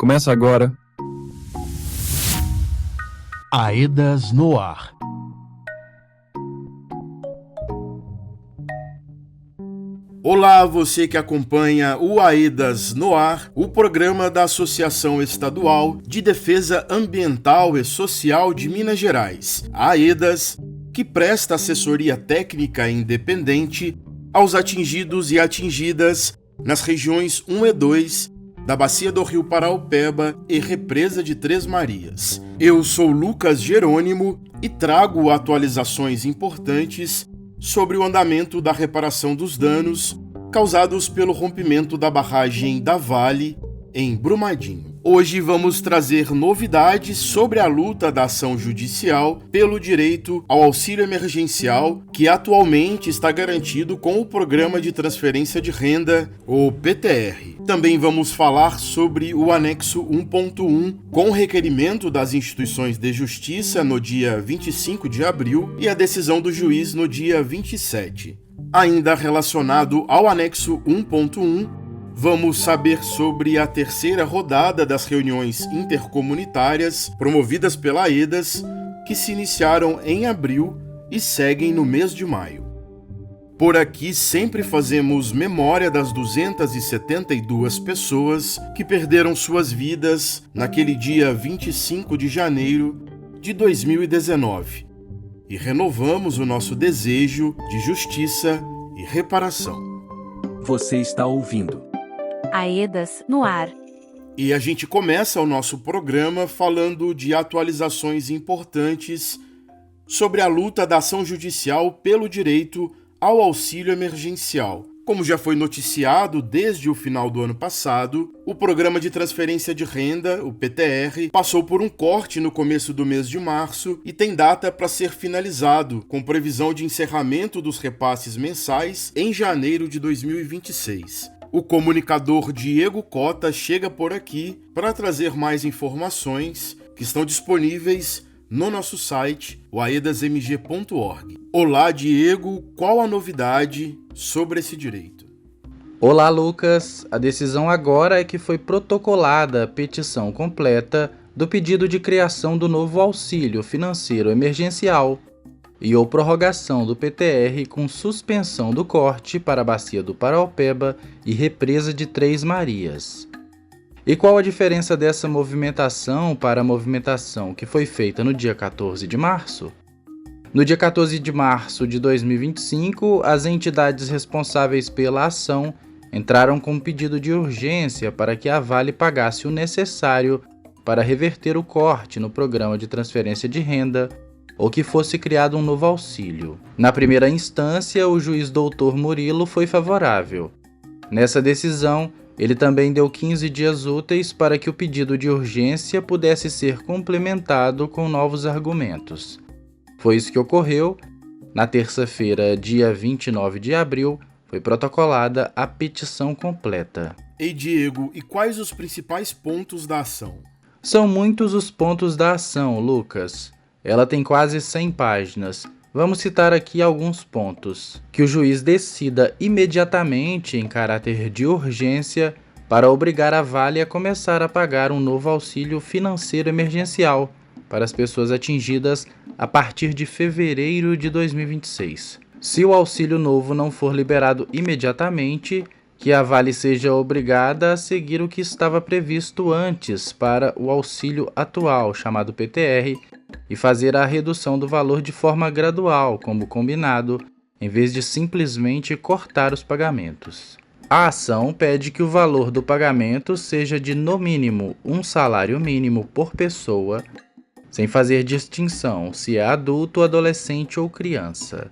Começa agora. Aedas no Ar. Olá, você que acompanha o Aedas no Ar, o programa da Associação Estadual de Defesa Ambiental e Social de Minas Gerais, a Aedas, que presta assessoria técnica independente aos atingidos e atingidas nas regiões 1 e 2 da Bacia do Rio Paraopeba e Represa de Três Marias. Eu sou Lucas Jerônimo e trago atualizações importantes sobre o andamento da reparação dos danos causados pelo rompimento da barragem da Vale em Brumadinho. Hoje vamos trazer novidades sobre a luta da ação judicial pelo direito ao auxílio emergencial, que atualmente está garantido com o Programa de Transferência de Renda, o PTR. Também vamos falar sobre o anexo 1.1, com o requerimento das instituições de justiça no dia 25 de abril e a decisão do juiz no dia 27. Ainda relacionado ao anexo 1.1, vamos saber sobre a terceira rodada das reuniões intercomunitárias promovidas pela Aedas, que se iniciaram em abril e seguem no mês de maio. Por aqui sempre fazemos memória das 272 pessoas que perderam suas vidas naquele dia 25 de janeiro de 2019 e renovamos o nosso desejo de justiça e reparação. Você está ouvindo Aedas no Ar. E a gente começa o nosso programa falando de atualizações importantes sobre a luta da ação judicial pelo direito ao auxílio emergencial. Como já foi noticiado desde o final do ano passado, o Programa de Transferência de Renda, o PTR, passou por um corte no começo do mês de março e tem data para ser finalizado, com previsão de encerramento dos repasses mensais em janeiro de 2026. O comunicador Diego Cota chega por aqui para trazer mais informações que estão disponíveis no nosso site, o aedasmg.org. Olá, Diego, qual a novidade sobre esse direito? Olá, Lucas. A decisão agora é que foi protocolada a petição completa do pedido de criação do novo auxílio financeiro emergencial e ou prorrogação do PTR com suspensão do corte para a Bacia do Paraopeba e Represa de Três Marias. E qual a diferença dessa movimentação para a movimentação que foi feita no dia 14 de março? No dia 14 de março de 2025, as entidades responsáveis pela ação entraram com um pedido de urgência para que a Vale pagasse o necessário para reverter o corte no programa de transferência de renda ou que fosse criado um novo auxílio. Na primeira instância, o juiz Dr. Murilo foi favorável. Nessa decisão, ele também deu 15 dias úteis para que o pedido de urgência pudesse ser complementado com novos argumentos. Foi isso que ocorreu. Na terça-feira, dia 29 de abril, foi protocolada a petição completa. Ei, Diego, e quais os principais pontos da ação? São muitos os pontos da ação, Lucas. Ela tem quase 100 páginas. Vamos citar aqui alguns pontos. Que o juiz decida imediatamente, em caráter de urgência, para obrigar a Vale a começar a pagar um novo auxílio financeiro emergencial para as pessoas atingidas a partir de fevereiro de 2026. Se o auxílio novo não for liberado imediatamente, que a Vale seja obrigada a seguir o que estava previsto antes para o auxílio atual, chamado PTR, e fazer a redução do valor de forma gradual, como combinado, em vez de simplesmente cortar os pagamentos. A ação pede que o valor do pagamento seja de, no mínimo, um salário mínimo por pessoa, sem fazer distinção se é adulto, adolescente ou criança.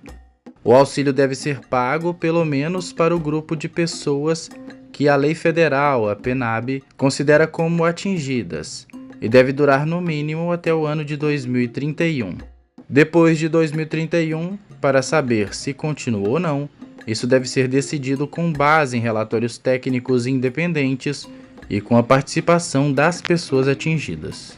O auxílio deve ser pago pelo menos para o grupo de pessoas que a lei federal, a PNAB, considera como atingidas, e deve durar no mínimo até o ano de 2031. Depois de 2031, para saber se continua ou não, isso deve ser decidido com base em relatórios técnicos independentes e com a participação das pessoas atingidas.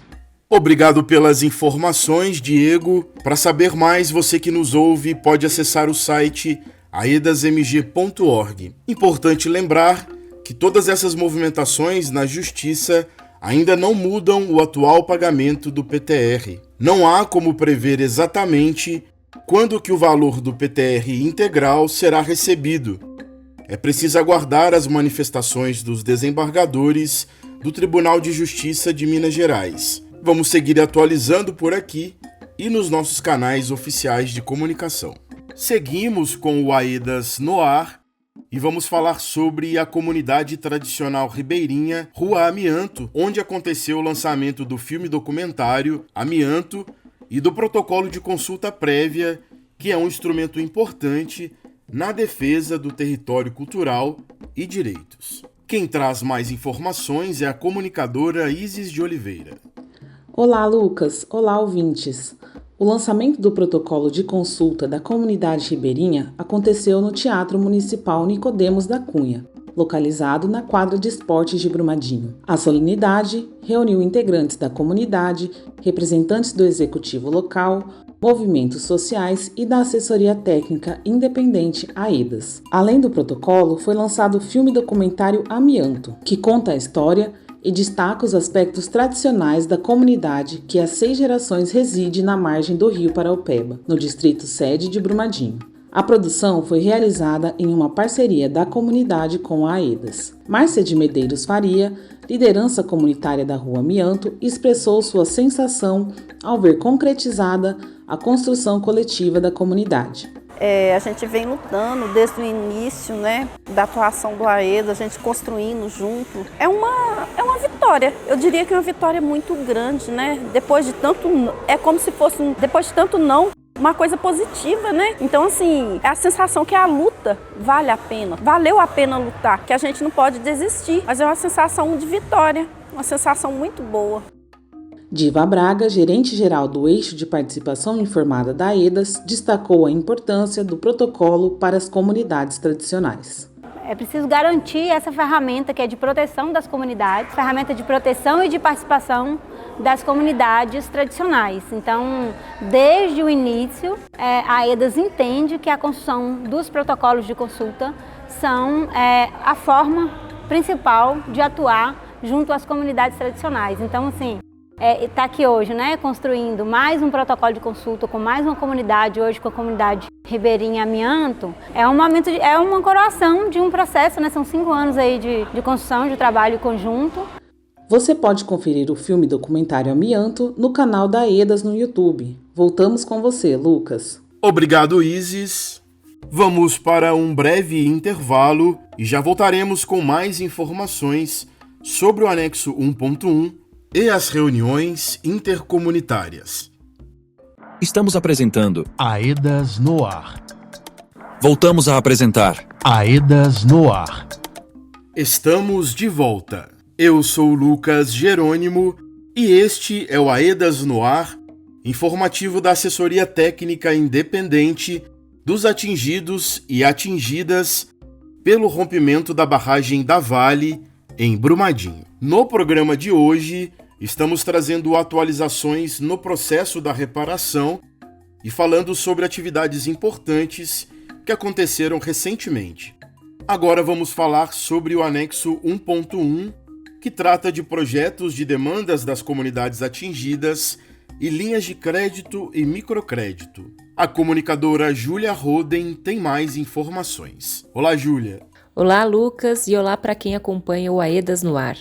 Obrigado pelas informações, Diego. Para saber mais, você que nos ouve pode acessar o site aedasmg.org. Importante lembrar que todas essas movimentações na Justiça ainda não mudam o atual pagamento do PTR. Não há como prever exatamente quando que o valor do PTR integral será recebido. É preciso aguardar as manifestações dos desembargadores do Tribunal de Justiça de Minas Gerais. Vamos seguir atualizando por aqui e nos nossos canais oficiais de comunicação. Seguimos com o Aedas no Ar e vamos falar sobre a comunidade tradicional ribeirinha Rua Amianto, onde aconteceu o lançamento do filme documentário Amianto e do protocolo de consulta prévia, que é um instrumento importante na defesa do território cultural e direitos. Quem traz mais informações é a comunicadora Isis de Oliveira. Olá, Lucas. Olá, ouvintes. O lançamento do protocolo de consulta da comunidade ribeirinha aconteceu no Teatro Municipal Nicodemos da Cunha, localizado na quadra de esportes de Brumadinho. A solenidade reuniu integrantes da comunidade, representantes do executivo local, movimentos sociais e da assessoria técnica independente AEDAS. Além do protocolo, foi lançado o filme documentário Amianto, que conta a história e destaca os aspectos tradicionais da comunidade que há 6 gerações reside na margem do rio Paraupeba, no distrito sede de Brumadinho. A produção foi realizada em uma parceria da comunidade com a AEDAS. Márcia de Medeiros Faria, liderança comunitária da Rua Amianto, expressou sua sensação ao ver concretizada a construção coletiva da comunidade. A gente vem lutando desde o início, da atuação do AEDAS, a gente construindo junto. É uma vitória, eu diria que é uma vitória muito grande, Depois de tanto, é como se fosse, depois de tanto não, uma coisa positiva, Então, assim, é a sensação que a luta vale a pena, valeu a pena lutar, que a gente não pode desistir, mas é uma sensação de vitória, uma sensação muito boa. Diva Braga, gerente-geral do Eixo de Participação Informada da AEDAS, destacou a importância do protocolo para as comunidades tradicionais. É preciso garantir essa ferramenta que é de proteção das comunidades, ferramenta de proteção e de participação das comunidades tradicionais. Então, desde o início, a AEDAS entende que a construção dos protocolos de consulta são a forma principal de atuar junto às comunidades tradicionais. Então, assim, está aqui hoje, construindo mais um protocolo de consulta com mais uma comunidade, hoje com a comunidade ribeirinha Amianto, é uma coroação de um processo, São 5 anos aí de construção, de trabalho conjunto. Você pode conferir o filme documentário Amianto no canal da AEDAS no YouTube. Voltamos com você, Lucas. Obrigado, Isis. Vamos para um breve intervalo e já voltaremos com mais informações sobre o anexo 1.1 e as reuniões intercomunitárias. Estamos apresentando Aedas no Ar. Voltamos a apresentar Aedas no Ar. Estamos de volta. Eu sou Lucas Jerônimo e este é o Aedas no Ar, informativo da Assessoria Técnica Independente dos atingidos e atingidas pelo rompimento da barragem da Vale em Brumadinho. No programa de hoje, estamos trazendo atualizações no processo da reparação e falando sobre atividades importantes que aconteceram recentemente. Agora vamos falar sobre o anexo 1.1, que trata de projetos de demandas das comunidades atingidas e linhas de crédito e microcrédito. A comunicadora Júlia Roden tem mais informações. Olá, Júlia. Olá, Lucas, e olá para quem acompanha o Aedas no Ar.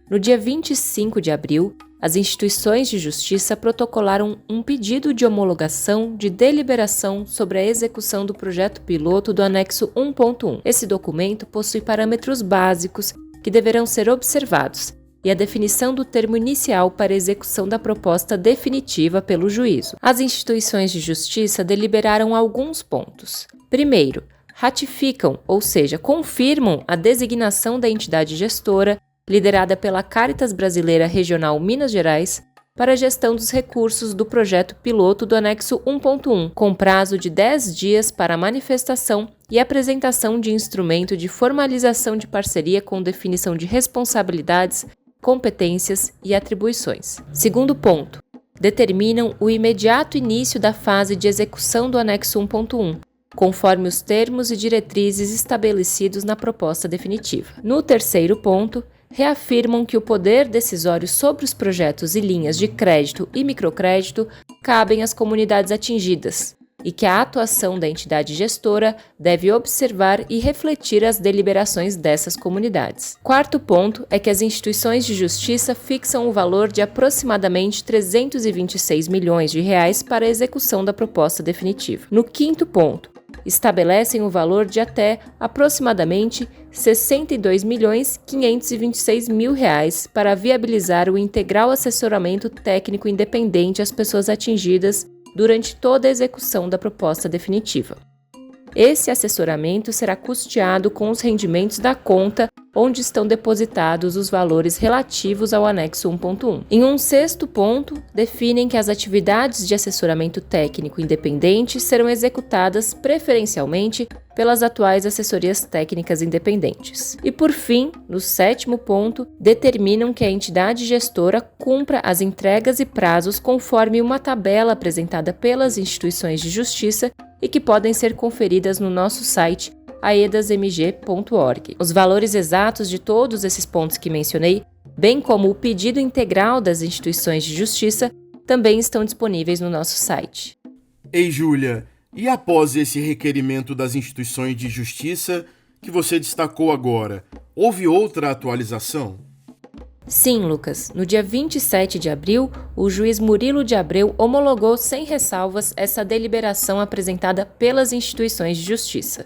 No dia 25 de abril, as instituições de justiça protocolaram um pedido de homologação de deliberação sobre a execução do projeto piloto do anexo 1.1. Esse documento possui parâmetros básicos que deverão ser observados e a definição do termo inicial para a execução da proposta definitiva pelo juízo. As instituições de justiça deliberaram alguns pontos. Primeiro, ratificam, ou seja, confirmam a designação da entidade gestora, liderada pela Caritas Brasileira Regional Minas Gerais, para a gestão dos recursos do projeto piloto do anexo 1.1, com prazo de 10 dias para a manifestação e apresentação de instrumento de formalização de parceria com definição de responsabilidades, competências e atribuições. Segundo ponto, determinam o imediato início da fase de execução do anexo 1.1, conforme os termos e diretrizes estabelecidos na proposta definitiva. No terceiro ponto, reafirmam que o poder decisório sobre os projetos e linhas de crédito e microcrédito cabem às comunidades atingidas e que a atuação da entidade gestora deve observar e refletir as deliberações dessas comunidades. Quarto ponto é que as instituições de justiça fixam o valor de aproximadamente R$ 326 milhões para a execução da proposta definitiva. No quinto ponto, estabelecem o valor de até aproximadamente R$ 62.526.000 para viabilizar o integral assessoramento técnico independente às pessoas atingidas durante toda a execução da proposta definitiva. Esse assessoramento será custeado com os rendimentos da conta onde estão depositados os valores relativos ao anexo 1.1. Em um sexto ponto, definem que as atividades de assessoramento técnico independente serão executadas preferencialmente pelas atuais assessorias técnicas independentes. E por fim, no sétimo ponto, determinam que a entidade gestora cumpra as entregas e prazos conforme uma tabela apresentada pelas instituições de justiça e que podem ser conferidas no nosso site aedasmg.org. Os valores exatos de todos esses pontos que mencionei, bem como o pedido integral das instituições de justiça, também estão disponíveis no nosso site. Ei, Júlia, e após esse requerimento das instituições de justiça que você destacou agora, houve outra atualização? Sim, Lucas. No dia 27 de abril, o juiz Murilo de Abreu homologou sem ressalvas essa deliberação apresentada pelas instituições de justiça.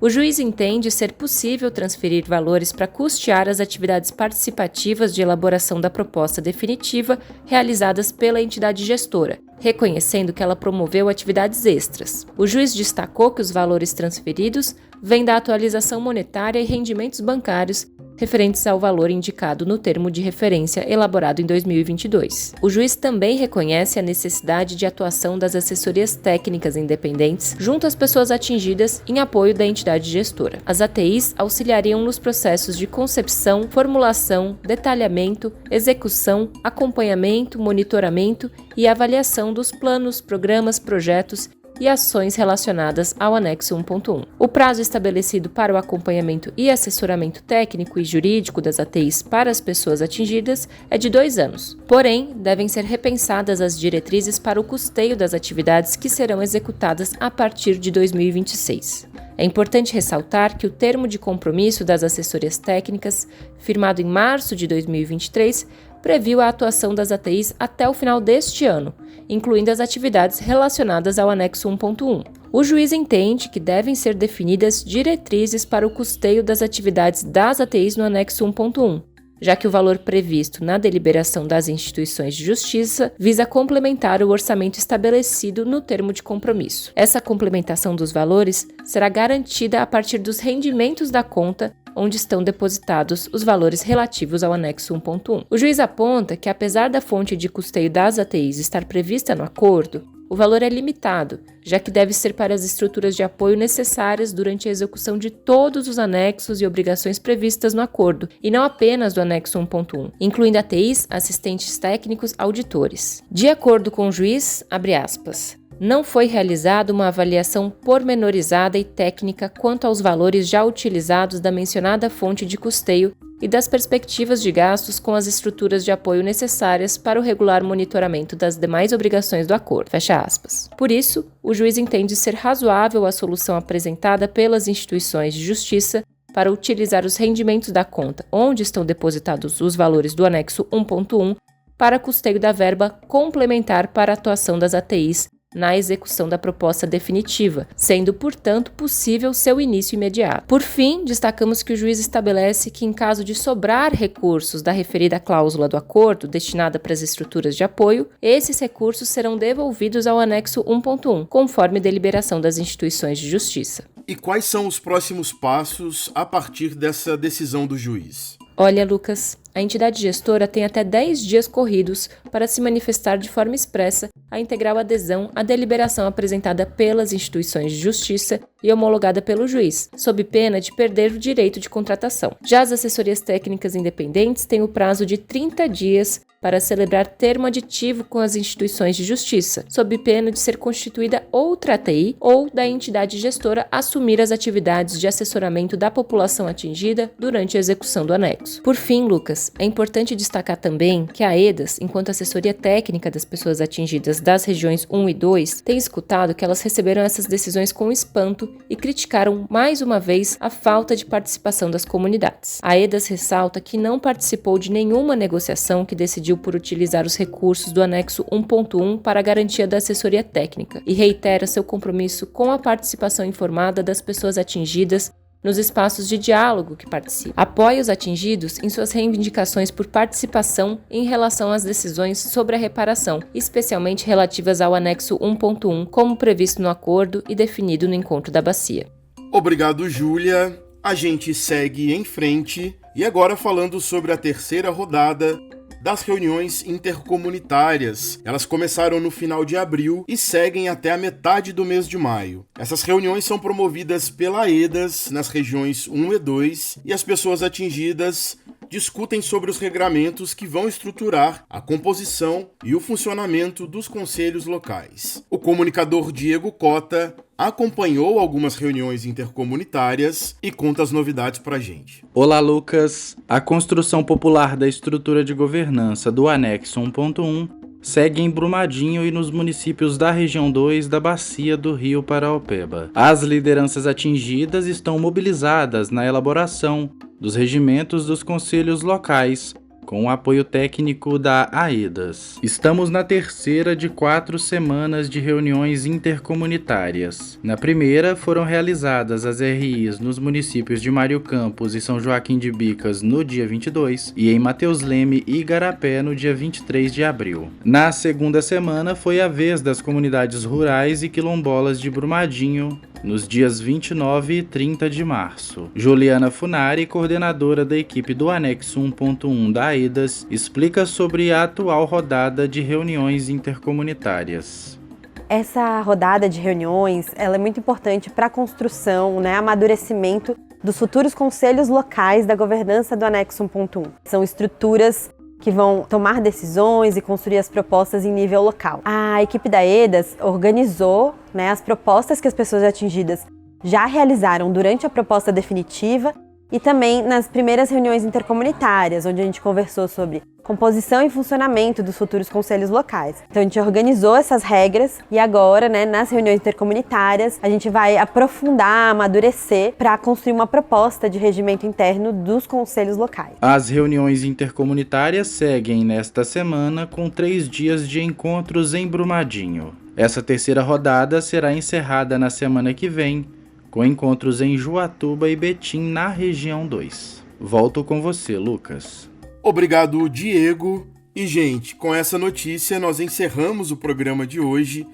O juiz entende ser possível transferir valores para custear as atividades participativas de elaboração da proposta definitiva realizadas pela entidade gestora, reconhecendo que ela promoveu atividades extras. O juiz destacou que os valores transferidos vêm da atualização monetária e rendimentos bancários referentes ao valor indicado no termo de referência elaborado em 2022. O juiz também reconhece a necessidade de atuação das assessorias técnicas independentes junto às pessoas atingidas em apoio da entidade gestora. As ATIs auxiliariam nos processos de concepção, formulação, detalhamento, execução, acompanhamento, monitoramento e avaliação dos planos, programas, projetos e ações relacionadas ao anexo 1.1. O prazo estabelecido para o acompanhamento e assessoramento técnico e jurídico das ATIs para as pessoas atingidas é de 2 anos. Porém, devem ser repensadas as diretrizes para o custeio das atividades que serão executadas a partir de 2026. É importante ressaltar que o termo de compromisso das assessorias técnicas, firmado em março de 2023, previu a atuação das ATIs até o final deste ano, incluindo as atividades relacionadas ao anexo 1.1. O juiz entende que devem ser definidas diretrizes para o custeio das atividades das ATIs no anexo 1.1, já que o valor previsto na deliberação das instituições de justiça visa complementar o orçamento estabelecido no termo de compromisso. Essa complementação dos valores será garantida a partir dos rendimentos da conta onde estão depositados os valores relativos ao anexo 1.1. O juiz aponta que, apesar da fonte de custeio das ATIs estar prevista no acordo, o valor é limitado, já que deve ser para as estruturas de apoio necessárias durante a execução de todos os anexos e obrigações previstas no acordo, e não apenas do anexo 1.1, incluindo ATIs, assistentes técnicos, auditores. De acordo com o juiz, abre aspas, não foi realizada uma avaliação pormenorizada e técnica quanto aos valores já utilizados da mencionada fonte de custeio e das perspectivas de gastos com as estruturas de apoio necessárias para o regular monitoramento das demais obrigações do acordo. Fecha aspas. Por isso, o juiz entende ser razoável a solução apresentada pelas instituições de justiça para utilizar os rendimentos da conta onde estão depositados os valores do anexo 1.1 para custeio da verba complementar para a atuação das ATIs na execução da proposta definitiva, sendo, portanto, possível seu início imediato. Por fim, destacamos que o juiz estabelece que, em caso de sobrar recursos da referida cláusula do acordo destinada para as estruturas de apoio, esses recursos serão devolvidos ao anexo 1.1, conforme deliberação das instituições de justiça. E quais são os próximos passos a partir dessa decisão do juiz? Olha, Lucas, a entidade gestora tem até 10 dias corridos para se manifestar de forma expressa a integral adesão à deliberação apresentada pelas instituições de justiça e homologada pelo juiz, sob pena de perder o direito de contratação. Já as assessorias técnicas independentes têm o prazo de 30 dias para celebrar termo aditivo com as instituições de justiça, sob pena de ser constituída outra ATI ou da entidade gestora assumir as atividades de assessoramento da população atingida durante a execução do anexo. Por fim, Lucas, é importante destacar também que a AEDAS, enquanto assessoria técnica das pessoas atingidas das regiões 1 e 2, tem escutado que elas receberam essas decisões com espanto e criticaram mais uma vez a falta de participação das comunidades. A AEDAS ressalta que não participou de nenhuma negociação que decidiu por utilizar os recursos do anexo 1.1 para a garantia da assessoria técnica e reitera seu compromisso com a participação informada das pessoas atingidas nos espaços de diálogo que participam. Apoia os atingidos em suas reivindicações por participação em relação às decisões sobre a reparação, especialmente relativas ao anexo 1.1, como previsto no acordo e definido no encontro da bacia. Obrigado, Júlia. A gente segue em frente e agora falando sobre a terceira rodada das reuniões intercomunitárias. Elas começaram no final de abril e seguem até a metade do mês de maio. Essas reuniões são promovidas pela AEDAS nas regiões 1 e 2 e as pessoas atingidas discutem sobre os regramentos que vão estruturar a composição e o funcionamento dos conselhos locais. O comunicador Diego Cota acompanhou algumas reuniões intercomunitárias e conta as novidades pra gente. Olá, Lucas! A construção popular da estrutura de governança do anexo 1.1 segue em Brumadinho e nos municípios da região 2 da Bacia do Rio Paraopeba. As lideranças atingidas estão mobilizadas na elaboração dos regimentos dos conselhos locais, com o apoio técnico da AEDAS. Estamos na terceira de 4 semanas de reuniões intercomunitárias. Na primeira, foram realizadas as RIs nos municípios de Mário Campos e São Joaquim de Bicas no dia 22 e em Mateus Leme e Igarapé no dia 23 de abril. Na segunda semana, foi a vez das comunidades rurais e quilombolas de Brumadinho, nos dias 29 e 30 de março. Juliana Funari, coordenadora da equipe do anexo 1.1 da AEDAS, explica sobre a atual rodada de reuniões intercomunitárias. Essa rodada de reuniões ela é muito importante para a construção, amadurecimento dos futuros conselhos locais da governança do anexo 1.1. São estruturas que vão tomar decisões e construir as propostas em nível local. A equipe da AEDAS organizou as propostas que as pessoas atingidas já realizaram durante a proposta definitiva e também nas primeiras reuniões intercomunitárias, onde a gente conversou sobre composição e funcionamento dos futuros conselhos locais. Então a gente organizou essas regras e agora, nas reuniões intercomunitárias, a gente vai aprofundar, amadurecer para construir uma proposta de regimento interno dos conselhos locais. As reuniões intercomunitárias seguem nesta semana com 3 dias de encontros em Brumadinho. Essa terceira rodada será encerrada na semana que vem, com encontros em Juatuba e Betim na região 2. Volto com você, Lucas. Obrigado, Diego. E, gente, com essa notícia nós encerramos o programa de hoje.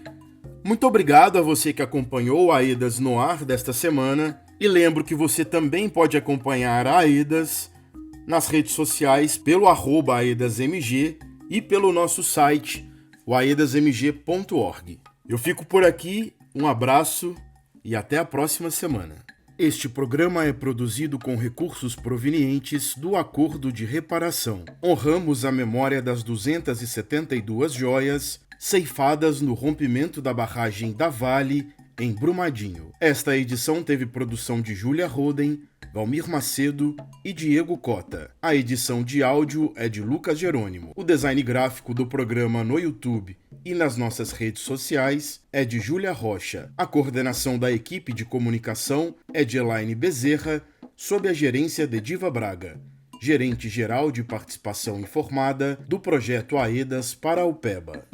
Muito obrigado a você que acompanhou a AEDAS no ar desta semana. E lembro que você também pode acompanhar a AEDAS nas redes sociais pelo @AEDASMG e pelo nosso site, o aedasmg.org. Eu fico por aqui, um abraço e até a próxima semana. Este programa é produzido com recursos provenientes do Acordo de Reparação. Honramos a memória das 272 joias ceifadas no rompimento da barragem da Vale, em Brumadinho. Esta edição teve produção de Júlia Roden, Valmir Macedo e Diego Cota. A edição de áudio é de Lucas Jerônimo. O design gráfico do programa no YouTube e nas nossas redes sociais é de Júlia Rocha. A coordenação da equipe de comunicação é de Elaine Bezerra, sob a gerência de Diva Braga, gerente geral de participação informada do projeto AEDAS Paraopeba.